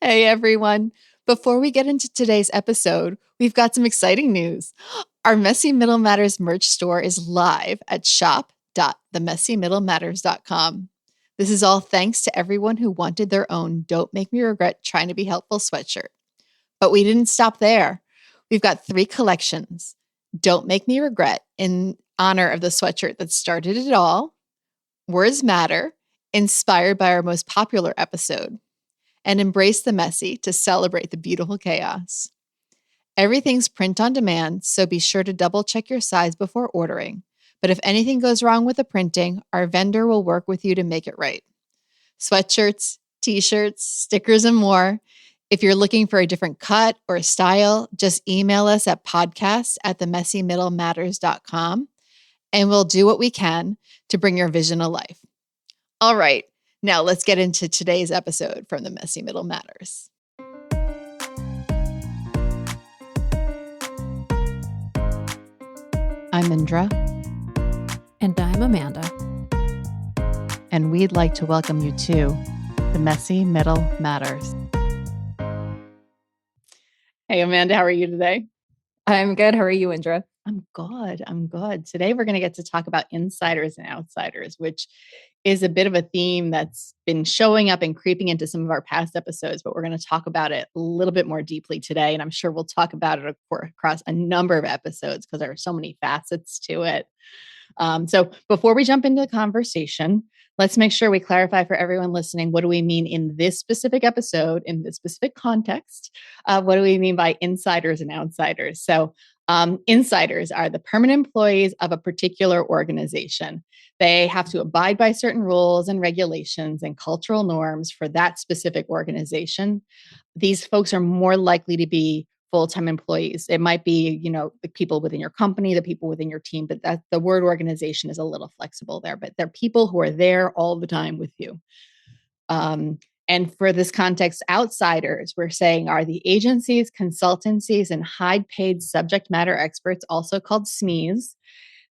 Hey everyone. Before we get into today's episode, we've got some exciting news. Our Messy Middle Matters merch store is live at shop.themessymiddlematters.com. This is all thanks to everyone who wanted their own Don't Make Me Regret Trying to Be Helpful sweatshirt. But we didn't stop there. We've got 3 collections. Don't Make Me Regret, in honor of the sweatshirt that started it all. Words Matter, inspired by our most popular episode. And Embrace the Messy, to celebrate the beautiful chaos. Everything's print on demand, so be sure to double check your size before ordering. But if anything goes wrong with the printing, our vendor will work with you to make it right. Sweatshirts, t-shirts, stickers, and more. If you're looking for a different cut or style, just email us at podcast@themessymiddlematters.com, and we'll do what we can to bring your vision to life. All right. Now let's get into today's episode from the Messy Middle Matters. I'm Indra. And I'm Amanda. And we'd like to welcome you to the Messy Middle Matters. Hey, Amanda, how are you today? I'm good. How are you, Indra? I'm good. Today we're going to get to talk about insiders and outsiders, which is a bit of a theme that's been showing up and creeping into some of our past episodes, but we're going to talk about it a little bit more deeply today. And I'm sure we'll talk about it across a number of episodes because there are so many facets to it. So before we jump into the conversation, let's make sure we clarify for everyone listening, what do we mean in this specific episode, in this specific context? What do we mean by insiders and outsiders? So insiders are the permanent employees of a particular organization. They have to abide by certain rules and regulations and cultural norms for that specific organization. These folks are more likely to be full-time employees. It might be, the people within your company, the people within your team, but that the word organization is a little flexible there, but they're people who are there all the time with you. And for this context, outsiders, we're saying, are the agencies, consultancies, and high-paid subject matter experts, also called SMEs,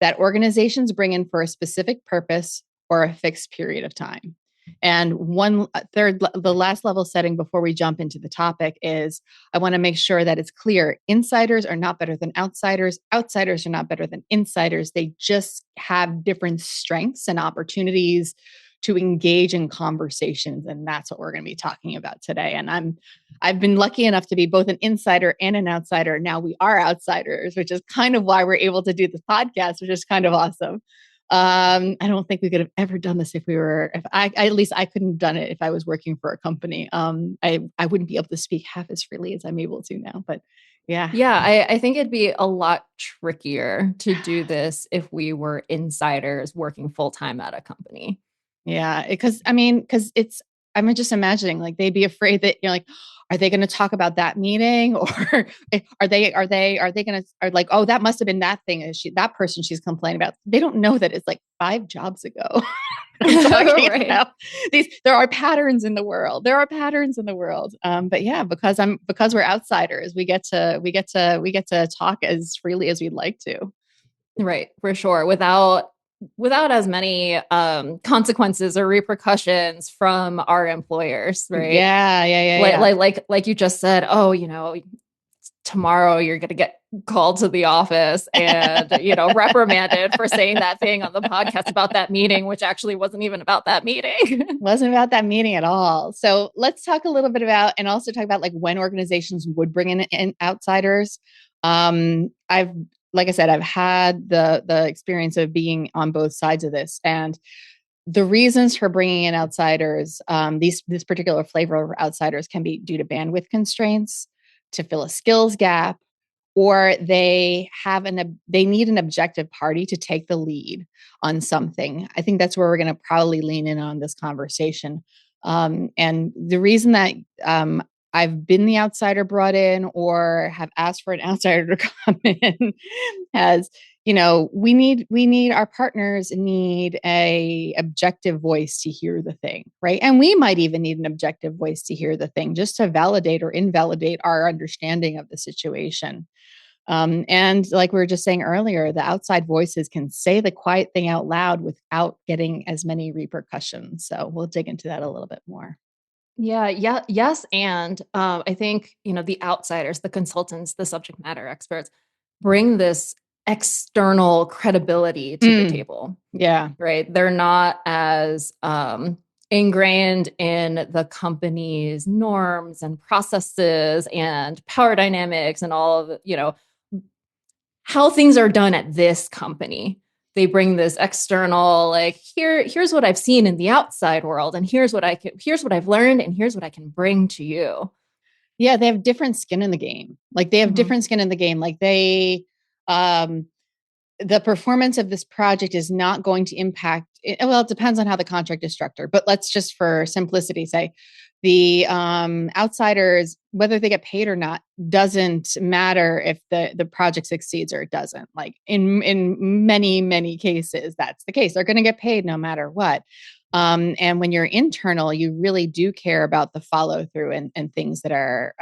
that organizations bring in for a specific purpose or a fixed period of time. And the last level setting before we jump into the topic is, I want to make sure that it's clear. Insiders are not better than outsiders. Outsiders are not better than insiders. They just have different strengths and opportunities to engage in conversations. And that's what we're going to be talking about today. And I've been lucky enough to be both an insider and an outsider. Now we are outsiders, which is kind of why we're able to do this podcast, which is kind of awesome. I don't think we could have ever done this at least I couldn't have done it if I was working for a company. I wouldn't be able to speak half as freely as I'm able to now, but yeah. Yeah, I think it'd be a lot trickier to do this if we were insiders working full-time at a company. Yeah, because I'm just imagining, like, they'd be afraid that, are they going to talk about that meeting, or are they going to, are like, oh, that must have been that thing, that person she's complaining about. They don't know that it's like 5 jobs ago. Right. There are patterns in the world. But yeah, because we're outsiders, we get to talk as freely as we'd like to. Right, for sure, without as many consequences or repercussions from our employers, right? Yeah. Like you just said, oh, tomorrow you're going to get called to the office and, reprimanded for saying that thing on the podcast about that meeting, which actually wasn't even about that meeting. Wasn't about that meeting at all. So let's talk a little bit about, and also talk about, like, when organizations would bring in outsiders. Like I said, I've had the experience of being on both sides of this, and the reasons for bringing in outsiders, this particular flavor of outsiders, can be due to bandwidth constraints, to fill a skills gap, or they need an objective party to take the lead on something. I think that's where we're going to probably lean in on this conversation. And the reason that I've been the outsider brought in, or have asked for an outsider to come in, has, our partners need a objective voice to hear the thing, right? And we might even need an objective voice to hear the thing, just to validate or invalidate our understanding of the situation. And like we were just saying earlier, the outside voices can say the quiet thing out loud without getting as many repercussions. So we'll dig into that a little bit more. Yes. And I think, the outsiders, the consultants, the subject matter experts bring this external credibility to the Mm, table, yeah. right? They're not as ingrained in the company's norms and processes and power dynamics and all of, how things are done at this company. They bring this external, like, here's what I've seen in the outside world, and here's what I've learned, and here's what I can bring to you. Yeah, they have different skin in the game. Like they have Mm-hmm. different skin in the game. Like um, the performance of this project is not going to impact it. Well, it depends on how the contract is structured, but let's just for simplicity say the outsiders, whether they get paid or not, doesn't matter if the project succeeds or it doesn't. Like in many cases, that's the case. They're going to get paid no matter what. And when you're internal, you really do care about the follow through and things that are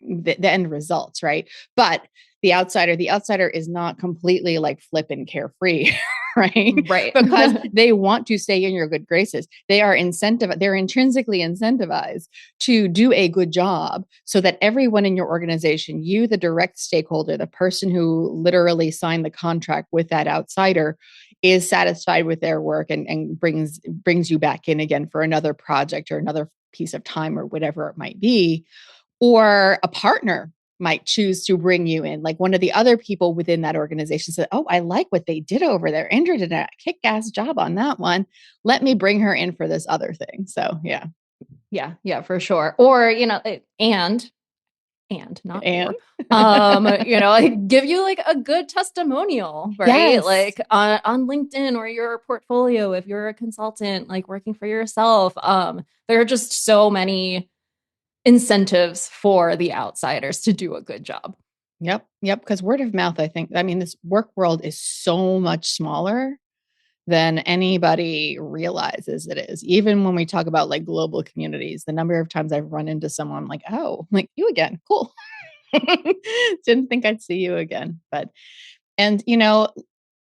the end results, right? But the outsider is not completely like flip and carefree, right? Right. Because they want to stay in your good graces. They're intrinsically incentivized to do a good job so that everyone in your organization, you, the direct stakeholder, the person who literally signed the contract with that outsider, is satisfied with their work and brings you back in again for another project or another piece of time or whatever it might be. Or a partner might choose to bring you in. Like one of the other people within that organization said, "Oh, I like what they did over there. Indra did a kick-ass job on that one. Let me bring her in for this other thing." So yeah. Yeah, for sure. Or, and not And or like give you like a good testimonial, right? yes. Like on LinkedIn or your portfolio if you're a consultant like working for yourself. There are just so many incentives for the outsiders to do a good job. Yep. Because word of mouth, I mean, this work world is so much smaller than anybody realizes it is. Even when we talk about like global communities, the number of times I've run into someone like, "Oh, like you again. Cool." Didn't think I'd see you again. But, and,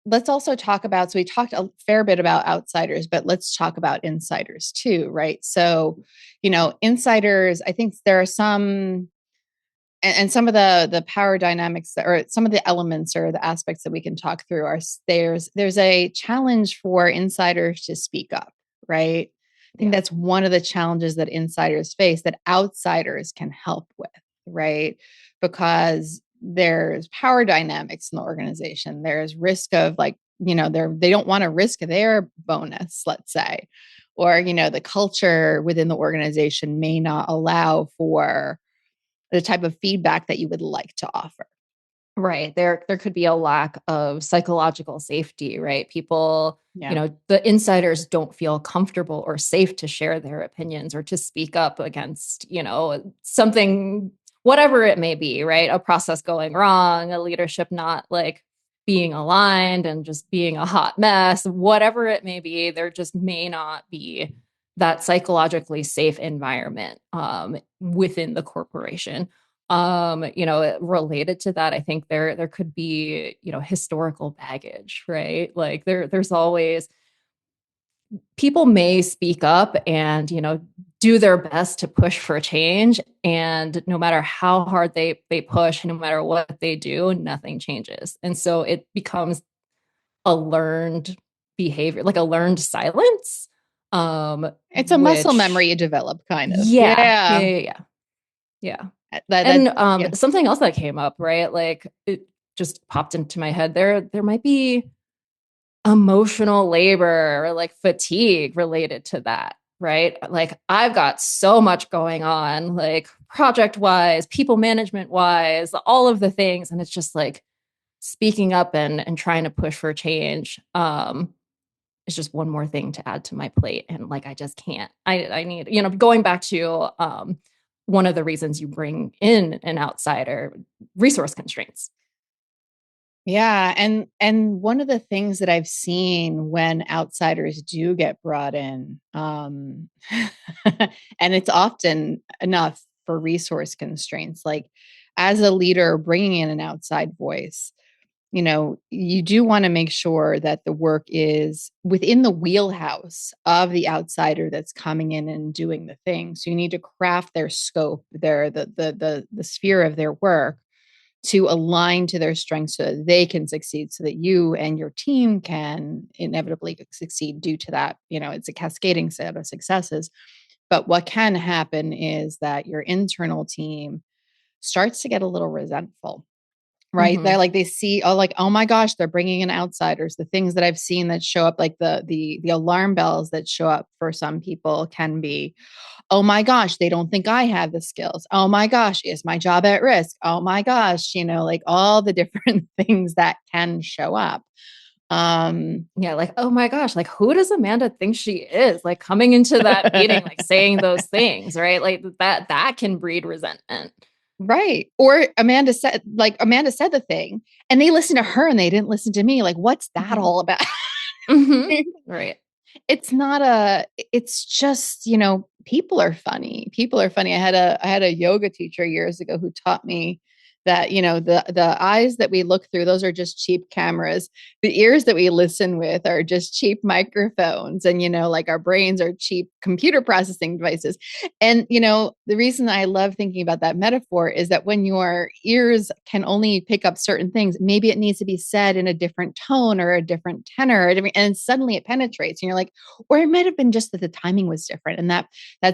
let's also talk about, so we talked a fair bit about outsiders, but let's talk about insiders too, right? So, insiders, I think there are some, and some of the power dynamics or some of the elements or the aspects that we can talk through are there's a challenge for insiders to speak up, right? I think that's one of the challenges that insiders face that outsiders can help with, right? Because there's power dynamics in the organization. There's risk of like, they don't want to risk their bonus, let's say, or, the culture within the organization may not allow for the type of feedback that you would like to offer. Right. There could be a lack of psychological safety, right? People, Yeah. the insiders don't feel comfortable or safe to share their opinions or to speak up against, something, whatever it may be, right? A process going wrong, a leadership not like being aligned and just being a hot mess, whatever it may be, there just may not be that psychologically safe environment within the corporation. Related to that, I think there could be, historical baggage, right? Like there's always people may speak up and, do their best to push for change. And no matter how hard they push, no matter what they do, nothing changes. And so it becomes a learned behavior, like a learned silence. It's a muscle Which memory you develop, kind of. yeah, yeah, Yeah. yeah, yeah. Yeah. That And yeah. something else that came up, right? Like it just popped into my head. There might be emotional labor or like fatigue related to that, right? Like I've got so much going on, like project wise, people management wise, all of the things. And it's just like speaking up and trying to push for change. It's just one more thing to add to my plate. And like I just can't. I need, going back to one of the reasons you bring in an outsider, resource constraints. Yeah, and one of the things that I've seen when outsiders do get brought in, and it's often enough for resource constraints, like as a leader bringing in an outside voice, you do want to make sure that the work is within the wheelhouse of the outsider that's coming in and doing the thing. So you need to craft their scope, the sphere of their work to align to their strengths so that they can succeed, so that you and your team can inevitably succeed due to that. It's a cascading set of successes. But what can happen is that your internal team starts to get a little resentful, right? They're Mm-hmm. like, they see, oh, like, oh my gosh, they're bringing in outsiders. The things that I've seen that show up, like the alarm bells that show up for some people can be, oh my gosh, they don't think I have the skills. Oh my gosh, is my job at risk? Oh my gosh, like all the different things that can show up. Yeah, like, oh my gosh, like who does Amanda think she is? Like coming into that meeting, like saying those things, right? Like that can breed resentment. Right. Or Amanda said the thing and they listened to her and they didn't listen to me. Like, what's that Mm-hmm. all about? Mm-hmm. Right. It's not it's just, people are funny. People are funny. I had a yoga teacher years ago who taught me that, the eyes that we look through, those are just cheap cameras. The ears that we listen with are just cheap microphones. And, like our brains are cheap computer processing devices. And, the reason I love thinking about that metaphor is that when your ears can only pick up certain things, maybe it needs to be said in a different tone or a different tenor, and suddenly it penetrates. And you're like, or it might have been just that the timing was different and that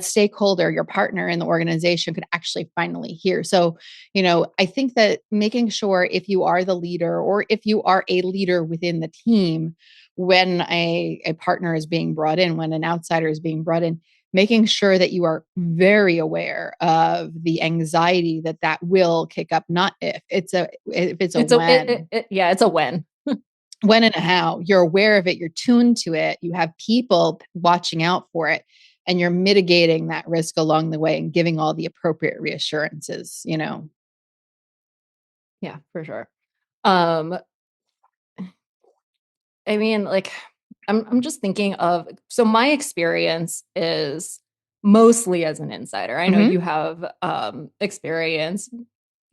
stakeholder, your partner in the organization, could actually finally hear. So, I think that making sure, if you are the leader or if you are a leader within the team, when a partner is being brought in, when an outsider is being brought in, making sure that you are very aware of the anxiety that will kick up. Not if it's a It's a when. yeah, it's a when. When and a how. You're aware of it, you're tuned to it, you have people watching out for it, and you're mitigating that risk along the way and giving all the appropriate reassurances. Yeah, for sure. Um, I mean, like, I'm just thinking of, so my experience is mostly as an insider. I know Mm-hmm. you have experience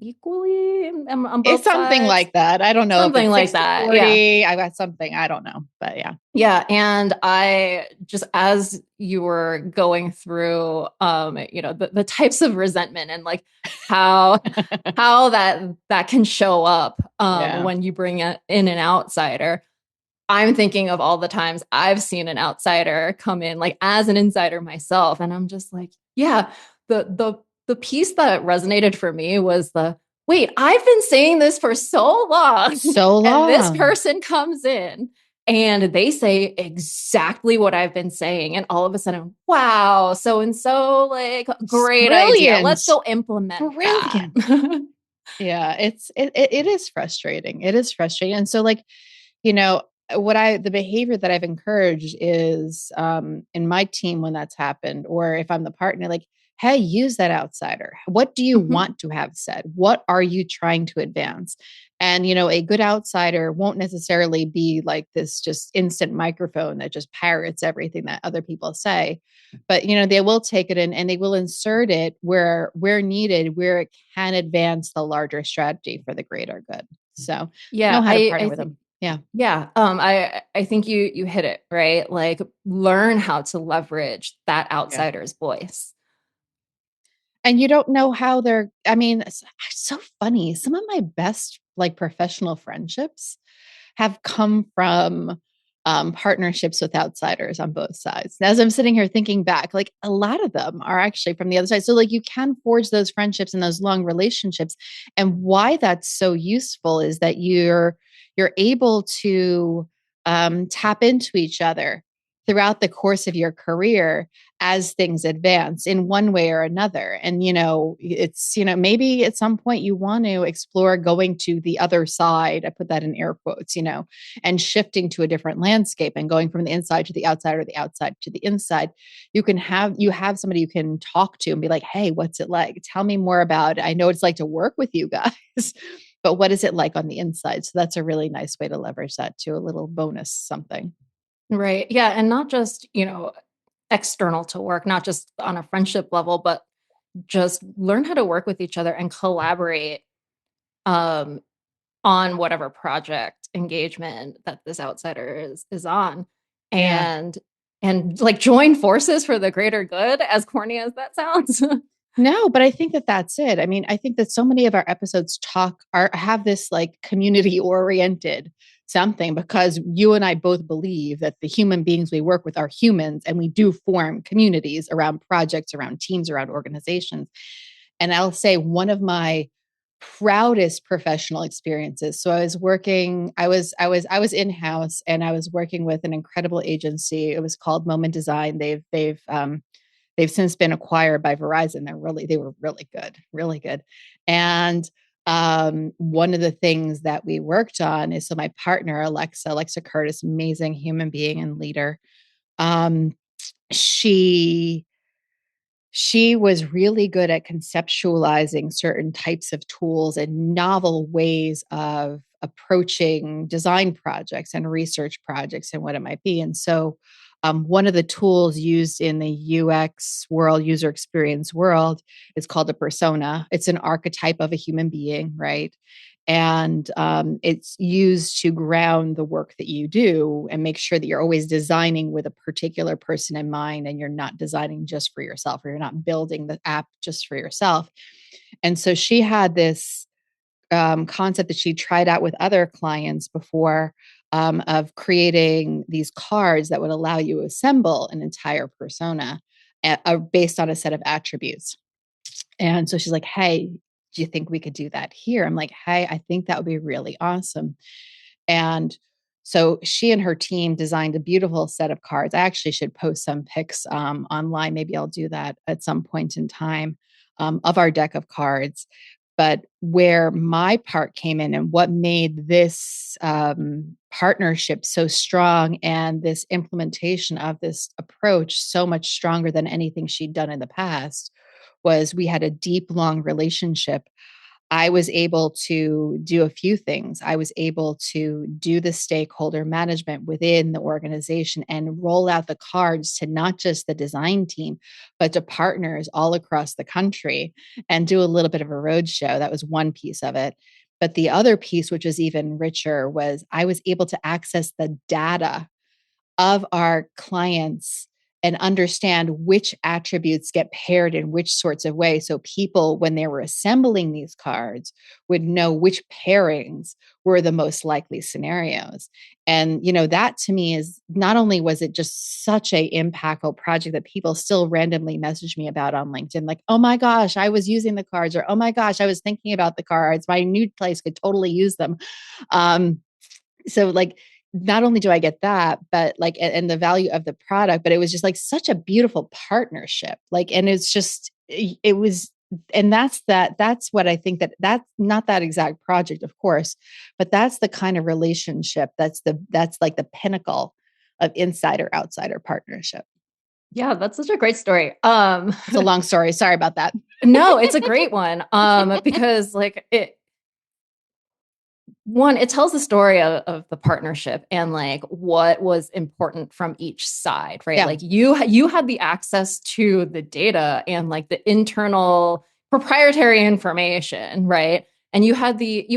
equally on It's both something sides, like that. I don't know if something it's like sixty that. Yeah. 40. I got something, I don't know, but yeah. Yeah, and I just, as you were going through the types of resentment and like how how that can show up Yeah. when you bring in an outsider. I'm thinking of all the times I've seen an outsider come in, like as an insider myself, and I'm just like, yeah, the piece that resonated for me was the, wait, I've been saying this for so long, So and this long. person comes in and they say exactly what I've been saying, and all of a sudden, wow, so and so, like, great idea. Brilliant. Let's go implement that. Brilliant. Yeah, it is frustrating. It is frustrating. And so, like, you know, the behavior that I've encouraged is, in my team, when that's happened, or if I'm the partner, like, hey, use that outsider. What do you Mhm. want to have said? What are you trying to advance? And, a good outsider won't necessarily be like this just instant microphone that just parrots everything that other people say. But, they will take it in and they will insert it where needed, where it can advance the larger strategy for the greater good. So know Yeah, how to partner I with think them. Yeah. Yeah, I think you hit it, right? Like learn how to leverage that Yeah. outsider's voice. And you don't know how I mean, it's so funny. Some of my best like professional friendships have come from partnerships with outsiders on both sides. As I'm sitting here thinking back, like a lot of them are actually from the other side. So like you can forge those friendships and those long relationships. And why that's so useful is that you're able to tap into each other throughout the course of your career as things advance in one way or another. And, it's, maybe at some point you want to explore going to the other side. I put that in air quotes, and shifting to a different landscape and going from the inside to the outside or the outside to the inside. You have somebody you can talk to and be like, hey, what's it like? Tell me more about it. I know it's like to work with you guys, but what is it like on the inside? So that's a really nice way to leverage that to a little bonus something. Right. Yeah, and not just, external to work, not just on a friendship level, but just learn how to work with each other and collaborate. Um on whatever project engagement that this outsider is on. Yeah. And like join forces for the greater good, as corny as that sounds. No, but I think that that's it. I mean, I think that so many of our episodes have this like community oriented something, because you and I both believe that the human beings we work with are humans, and we do form communities around projects, around teams, around organizations. And I'll say one of my proudest professional experiences. So I was in-house, and I was working with an incredible agency. It was called Moment Design. They've since been acquired by Verizon. They were really good, really good. And one of the things that we worked on is, so my partner, Alexa Curtis, amazing human being and leader. Um, she she was really good at conceptualizing certain types of tools and novel ways of approaching design projects and research projects and what it might be. And so, one of the tools used in the UX world, user experience world, is called a persona. It's an archetype of a human being, right? And it's used to ground the work that you do and make sure that you're always designing with a particular person in mind, and you're not designing just for yourself, or you're not building the app just for yourself. And so she had this concept that she tried out with other clients before, of creating these cards that would allow you to assemble an entire persona based on a set of attributes. And so she's like, hey, do you think we could do that here? I'm like, hey, I think that would be really awesome. And so she and her team designed a beautiful set of cards. I actually should post some pics online. Maybe I'll do that at some point in time, of our deck of cards. But where my part came in, and what made this partnership so strong, and this implementation of this approach so much stronger than anything she'd done in the past, was we had a deep, long relationship. I was able to do a few things. I was able to do the stakeholder management within the organization and roll out the cards to not just the design team, but to partners all across the country, and do a little bit of a roadshow. That was one piece of it. But the other piece, which was even richer, was I was able to access the data of our clients and understand which attributes get paired in which sorts of ways. So people, when they were assembling these cards, would know which pairings were the most likely scenarios. And, that to me is, not only was it just such a impactful project that people still randomly message me about on LinkedIn, like, oh my gosh, I was using the cards, or oh my gosh, I was thinking about the cards. My new place could totally use them. So like, not only do I get that, but like, and the value of the product, but it was just like such a beautiful partnership. Like, and it's just, it was, and that's what I think, that's not that exact project, of course, but that's the kind of relationship that's like the pinnacle of insider outsider partnership. Yeah, that's such a great story. It's a long story. Sorry about that. No, it's a great one. Because like it tells the story of the partnership and like what was important from each side, right? Yeah. Like you had the access to the data and like the internal proprietary information, right? And you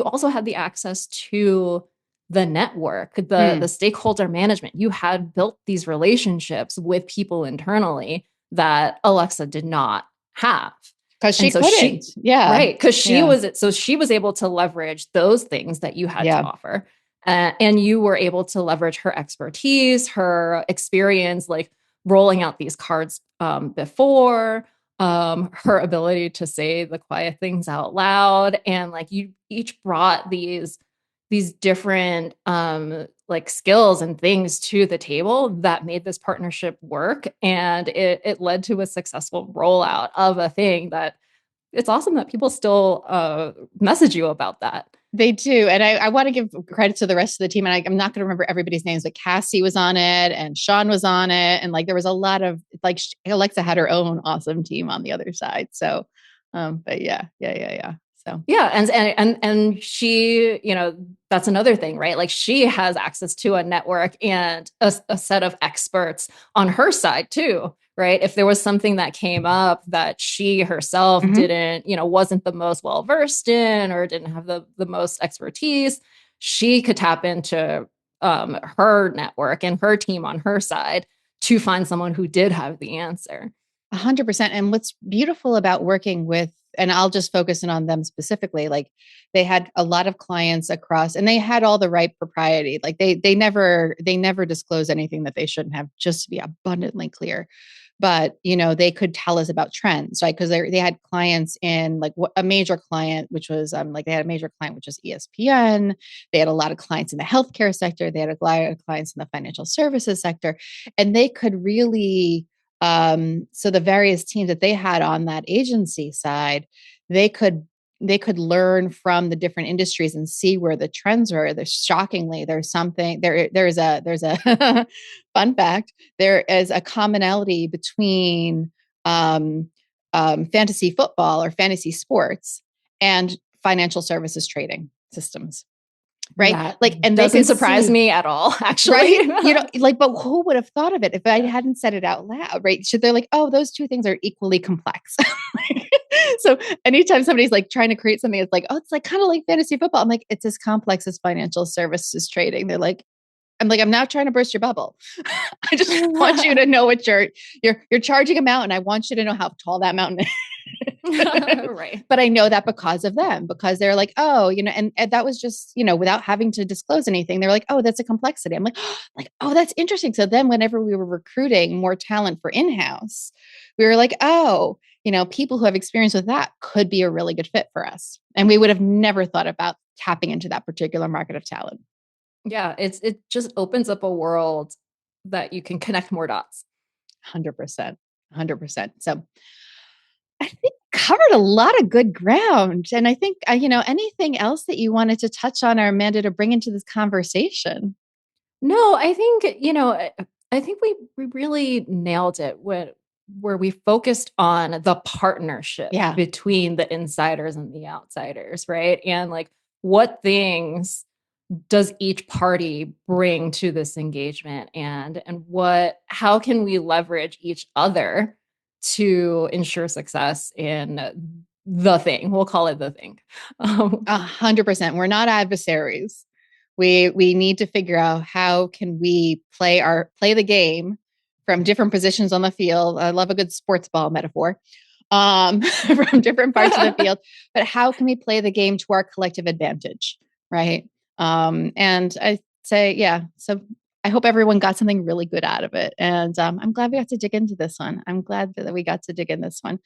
also had the access to the network, the stakeholder management. You had built these relationships with people internally that Alexa did not have. Because she And so couldn't. Yeah. right. Because she Yeah. was able to leverage those things that you had to offer. And you were able to leverage her expertise, her experience, like rolling out these cards before, her ability to say the quiet things out loud. And like you each brought these different like skills and things to the table that made this partnership work. And it led to a successful rollout of a thing that it's awesome that people still message you about that. They do. And I want to give credit to the rest of the team. And I'm not going to remember everybody's names, but Cassie was on it and Sean was on it. And like, there was a lot of like, Alexa had her own awesome team on the other side. So, but yeah. So yeah. And she, that's another thing, right? Like she has access to a network and a set of experts on her side too. right? If there was something that came up that she herself didn't, wasn't the most well versed in or didn't have the most expertise, she could tap into her network and her team on her side to find someone who did have the answer. 100%. And what's beautiful about working with, and I'll just focus in on them specifically, like they had a lot of clients across, and they had all the right propriety. Like they never disclose anything that they shouldn't have, just to be abundantly clear. But they could tell us about trends, right? Because they had clients in like a major client, which was they had a major client which was ESPN. They had a lot of clients in the healthcare sector. They had a lot of clients in the financial services sector, and they could really. So the various teams that they had on that agency side, they could learn from the different industries and see where the trends were. Shockingly, there's a fun fact. There is a commonality between fantasy football or fantasy sports and financial services trading systems. Right. That and doesn't surprise me at all, actually. Right. But who would have thought of it if I hadn't said it out loud? Right. So they're like, oh, those two things are equally complex. So anytime somebody's like trying to create something, it's like, oh, it's like kind of like fantasy football. I'm like, it's as complex as financial services trading. They're like, I'm not trying to burst your bubble. I just want you to know what you're charging a mountain. I want you to know how tall that mountain is. Right. But I know that because of them, because they're like, oh, and that was just, without having to disclose anything, they're like, oh, that's a complexity. I'm like, oh, that's interesting. So then whenever we were recruiting more talent for in-house, we were like, oh, people who have experience with that could be a really good fit for us. And we would have never thought about tapping into that particular market of talent. Yeah. It just opens up a world that you can connect more dots. 100%. 100%. So I think covered a lot of good ground. And I think, anything else that you wanted to touch on, or Amanda, to bring into this conversation? No, I think, I think we really nailed it where we focused on the partnership between the insiders and the outsiders, right? And like, what things does each party bring to this engagement, and how can we leverage each other to ensure success in the thing? We'll call it the thing. 100%. We're not adversaries. We need to figure out how can we play the game from different positions on the field. I love a good sports ball metaphor. From different parts of the field, but how can we play the game to our collective advantage, right? And I say, yeah. So I hope everyone got something really good out of it. And I'm glad we got to dig into this one. I'm glad that we got to dig in this one.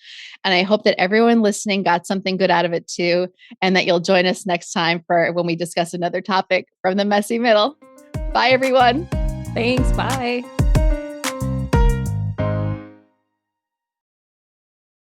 And I hope that everyone listening got something good out of it too. And that you'll join us next time for when we discuss another topic from the messy middle. Bye, everyone. Thanks. Bye.